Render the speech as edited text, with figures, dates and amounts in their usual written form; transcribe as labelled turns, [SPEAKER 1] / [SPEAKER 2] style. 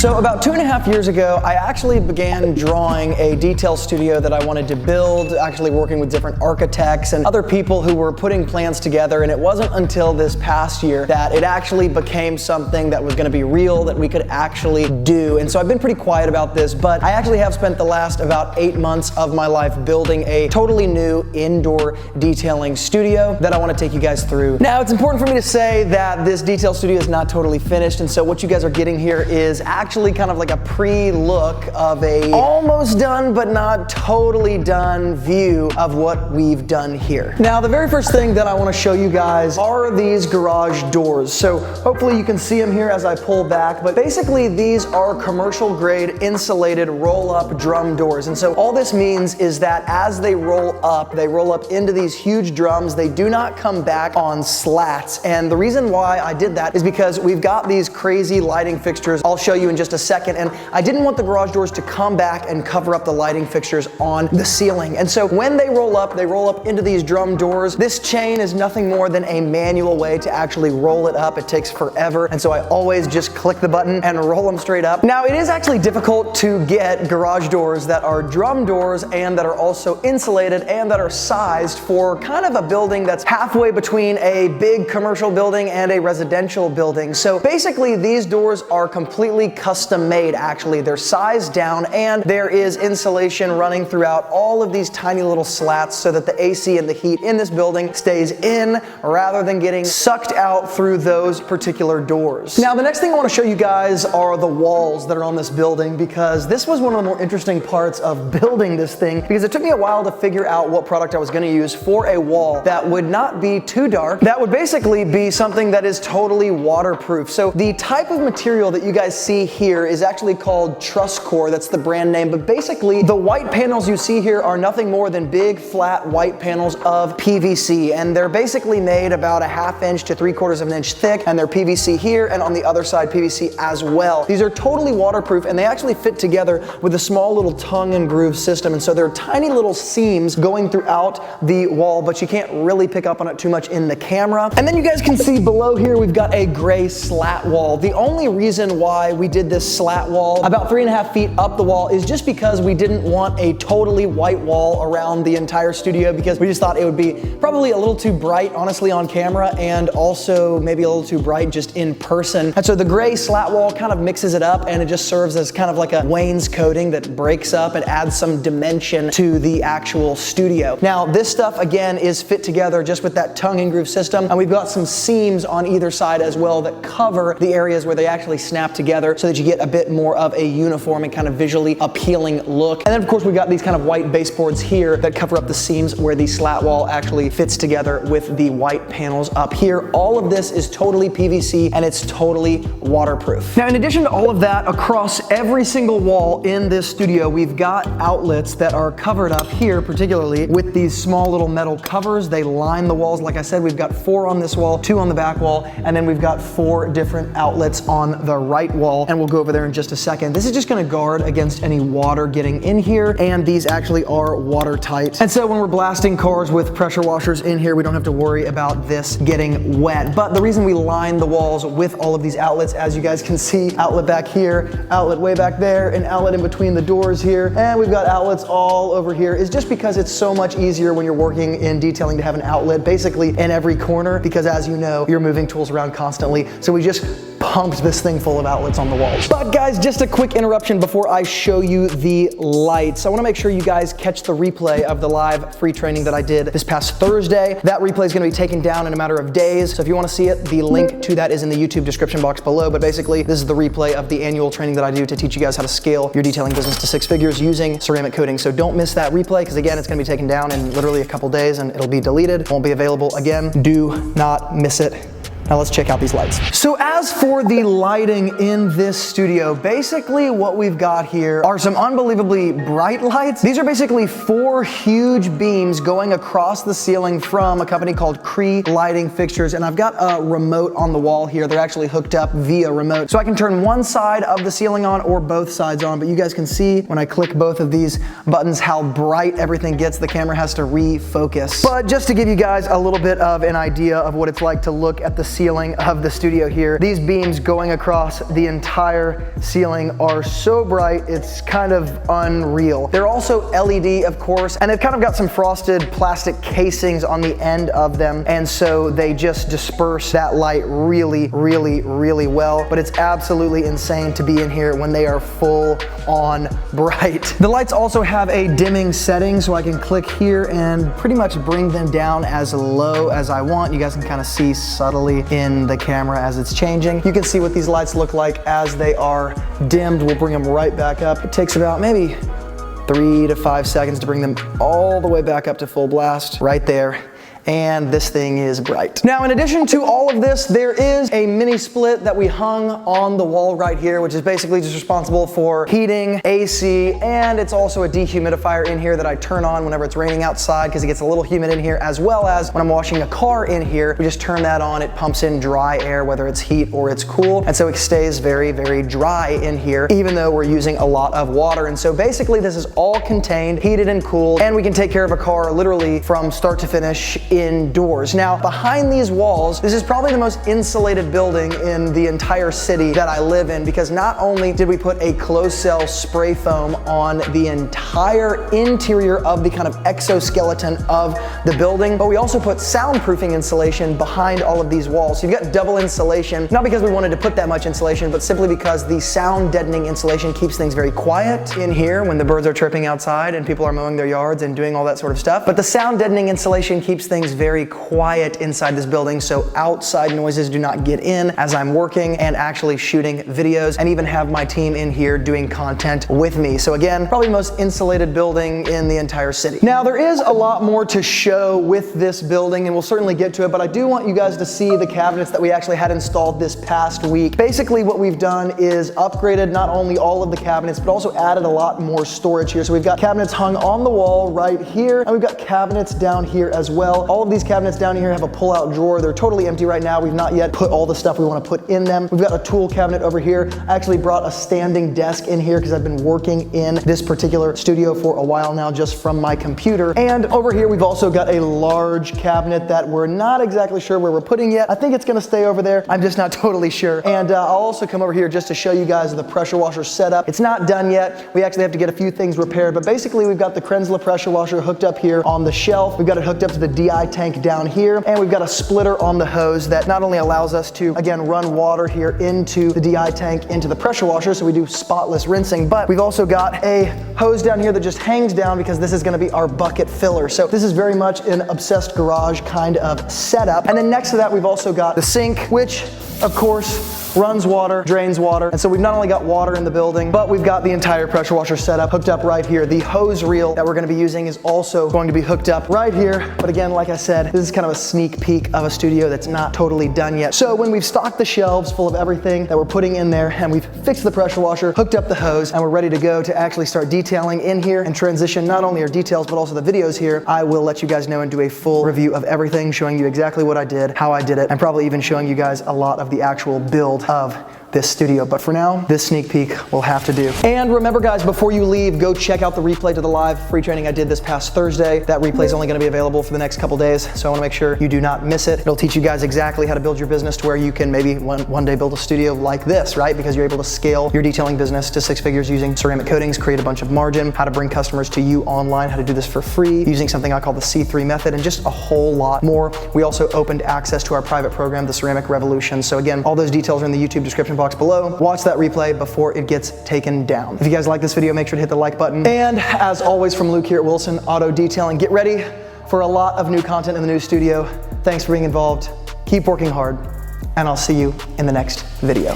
[SPEAKER 1] So about 2.5 years ago, I actually began drawing a detail studio that I wanted to build, actually working with different architects and other people who were putting plans together, and it wasn't until this past year that it actually became something that was gonna be real, that we could actually do. And so I've been pretty quiet about this, but I actually have spent the last about 8 months of my life building a totally new indoor detailing studio that I wanna take you guys through. Now, it's important for me to say that this detail studio is not totally finished, and so what you guys are getting here is actually kind of like a pre-look of a almost done but not totally done view of what we've done here. Now, the very first thing that I want to show you guys are these garage doors. So hopefully you can see them here as I pull back, but basically these are commercial grade insulated roll-up drum doors. And so all this means is that as they roll up into these huge drums. They do not come back on slats. And the reason why I did that is because we've got these crazy lighting fixtures I'll show you in just a second, and I didn't want the garage doors to come back and cover up the lighting fixtures on the ceiling. And so when they roll up into these drum doors. This chain is nothing more than a manual way to actually roll it up. It takes forever, and so I always just click the button and roll them straight up. Now, it is actually difficult to get garage doors that are drum doors and that are also insulated and that are sized for kind of a building that's halfway between a big commercial building and a residential building. So basically, these doors are completely custom made, actually. They're sized down, and there is insulation running throughout all of these tiny little slats so that the AC and the heat in this building stays in rather than getting sucked out through those particular doors. Now, the next thing I want to show you guys are the walls that are on this building, because this was one of the more interesting parts of building this thing, because it took me a while to figure out what product I was going to use for a wall that would not be too dark, that would basically be something that is totally waterproof. So the type of material that you guys see here is actually called truss core. That's the brand name, but basically the white panels you see here are nothing more than big flat white panels of PVC, and they're basically made about a 1/2 inch to 3/4 of an inch thick, and they're PVC here and on the other side PVC as well. These are totally waterproof, and they actually fit together with a small little tongue and groove system, and so there are tiny little seams going throughout the wall, but you can't really pick up on it too much in the camera. And then you guys can see below here we've got a gray slat wall. The only reason why we did this slat wall about 3.5 feet up the wall is just because we didn't want a totally white wall around the entire studio, because we just thought it would be probably a little too bright, honestly, on camera, and also maybe a little too bright just in person. And so the gray slat wall kind of mixes it up, and it just serves as kind of like a wainscoting that breaks up and adds some dimension to the actual studio. Now, this stuff again is fit together just with that tongue and groove system, and we've got some seams on either side as well that cover the areas where they actually snap together so that you get a bit more of a uniform and kind of visually appealing look. And then of course we've got these kind of white baseboards here that cover up the seams where the slat wall actually fits together with the white panels up here. All of this is totally PVC, and it's totally waterproof. Now, in addition to all of that, across every single wall in this studio, we've got outlets that are covered up here, particularly with these small little metal covers. They line the walls. Like I said, we've got 4 on this wall, 2 on the back wall, and then we've got 4 different outlets on the right wall, and we'll go over there in just a second. This is just gonna guard against any water getting in here, and these actually are watertight. And so when we're blasting cars with pressure washers in here, we don't have to worry about this getting wet. But the reason we line the walls with all of these outlets, as you guys can see, outlet back here, outlet way back there, an outlet in between the doors here, and we've got outlets all over here, is just because it's so much easier when you're working in detailing to have an outlet basically in every corner, because as you know, you're moving tools around constantly. So we just pumped this thing full of outlets on the walls. But guys, just a quick interruption before I show you the lights. I wanna make sure you guys catch the replay of the live free training that I did this past Thursday. That replay is gonna be taken down in a matter of days. So if you wanna see it, the link to that is in the YouTube description box below. But basically, this is the replay of the annual training that I do to teach you guys how to scale your detailing business to 6 figures using ceramic coating. So don't miss that replay, because again, it's gonna be taken down in literally a couple days and it'll be deleted. Won't be available again. Do not miss it. Now let's check out these lights. So as for the lighting in this studio, basically what we've got here are some unbelievably bright lights. These are basically 4 huge beams going across the ceiling from a company called Cree Lighting Fixtures, and I've got a remote on the wall here. They're actually hooked up via remote. So I can turn one side of the ceiling on or both sides on, but you guys can see when I click both of these buttons how bright everything gets. The camera has to refocus. But just to give you guys a little bit of an idea of what it's like to look at the ceiling of the studio here. These beams going across the entire ceiling are so bright, it's kind of unreal. They're also LED, of course, and they've kind of got some frosted plastic casings on the end of them, and so they just disperse that light really, really, really well. But it's absolutely insane to be in here when they are full on bright. The lights also have a dimming setting, so I can click here and pretty much bring them down as low as I want. You guys can kind of see subtly in the camera as it's changing. You can see what these lights look like as they are dimmed. We'll bring them right back up. It takes about maybe 3 to 5 seconds to bring them all the way back up to full blast right there. And this thing is bright. Now, in addition to all of this, there is a mini split that we hung on the wall right here, which is basically just responsible for heating, AC, and it's also a dehumidifier in here that I turn on whenever it's raining outside because it gets a little humid in here, as well as when I'm washing a car in here, we just turn that on, it pumps in dry air, whether it's heat or it's cool, and so it stays very, very dry in here, even though we're using a lot of water. And so basically this is all contained, heated and cooled, and we can take care of a car literally from start to finish indoors. Now, behind these walls, this is probably the most insulated building in the entire city that I live in, because not only did we put a closed cell spray foam on the entire interior of the kind of exoskeleton of the building, but we also put soundproofing insulation behind all of these walls. So you've got double insulation, not because we wanted to put that much insulation, but simply because the sound deadening insulation keeps things very quiet in here when the birds are chirping outside and people are mowing their yards and doing all that sort of stuff. But the sound deadening insulation keeps things very quiet inside this building, so outside noises do not get in as I'm working and actually shooting videos, and even have my team in here doing content with me. So again, probably the most insulated building in the entire city. Now, there is a lot more to show with this building, and we'll certainly get to it, but I do want you guys to see the cabinets that we actually had installed this past week. Basically, what we've done is upgraded not only all of the cabinets, but also added a lot more storage here. So we've got cabinets hung on the wall right here, and we've got cabinets down here as well. All of these cabinets down here have a pull-out drawer. They're totally empty right now. We've not yet put all the stuff we want to put in them. We've got a tool cabinet over here. I actually brought a standing desk in here because I've been working in this particular studio for a while now just from my computer. And over here we've also got a large cabinet that we're not exactly sure where we're putting yet. I think it's going to stay over there. I'm just not totally sure. And I'll also come over here just to show you guys the pressure washer setup. It's not done yet. We actually have to get a few things repaired, but basically we've got the Krenzler pressure washer hooked up here on the shelf. We've got it hooked up to the DI tank down here, and we've got a splitter on the hose that not only allows us to, again, run water here into the DI tank, into the pressure washer, so we do spotless rinsing, but we've also got a hose down here that just hangs down because this is gonna be our bucket filler. So this is very much an obsessed garage kind of setup. And then next to that, we've also got the sink, which, of course, runs water, drains water. And so we've not only got water in the building, but we've got the entire pressure washer setup hooked up right here. The hose reel that we're gonna be using is also going to be hooked up right here. But again, like I said, this is kind of a sneak peek of a studio that's not totally done yet. So when we've stocked the shelves full of everything that we're putting in there, and we've fixed the pressure washer, hooked up the hose, and we're ready to go to actually start detailing in here and transition not only our details, but also the videos here, I will let you guys know and do a full review of everything, showing you exactly what I did, how I did it, and probably even showing you guys a lot of the actual build of this studio. But for now, this sneak peek will have to do. And remember guys, before you leave, go check out the replay to the live free training I did this past Thursday. That replay is only gonna be available for the next couple days, so I wanna make sure you do not miss it. It'll teach you guys exactly how to build your business to where you can maybe one day build a studio like this, right? Because you're able to scale your detailing business to 6 figures using ceramic coatings, create a bunch of margin, how to bring customers to you online, how to do this for free, using something I call the C3 method, and just a whole lot more. We also opened access to our private program, the Ceramic Revolution. So again, all those details are in the YouTube description box below. Watch that replay before it gets taken down. If you guys like this video, make sure to hit the like button. And as always, from Luke here at Wilson Auto Detailing, get ready for a lot of new content in the new studio. Thanks for being involved. Keep working hard, and I'll see you in the next video.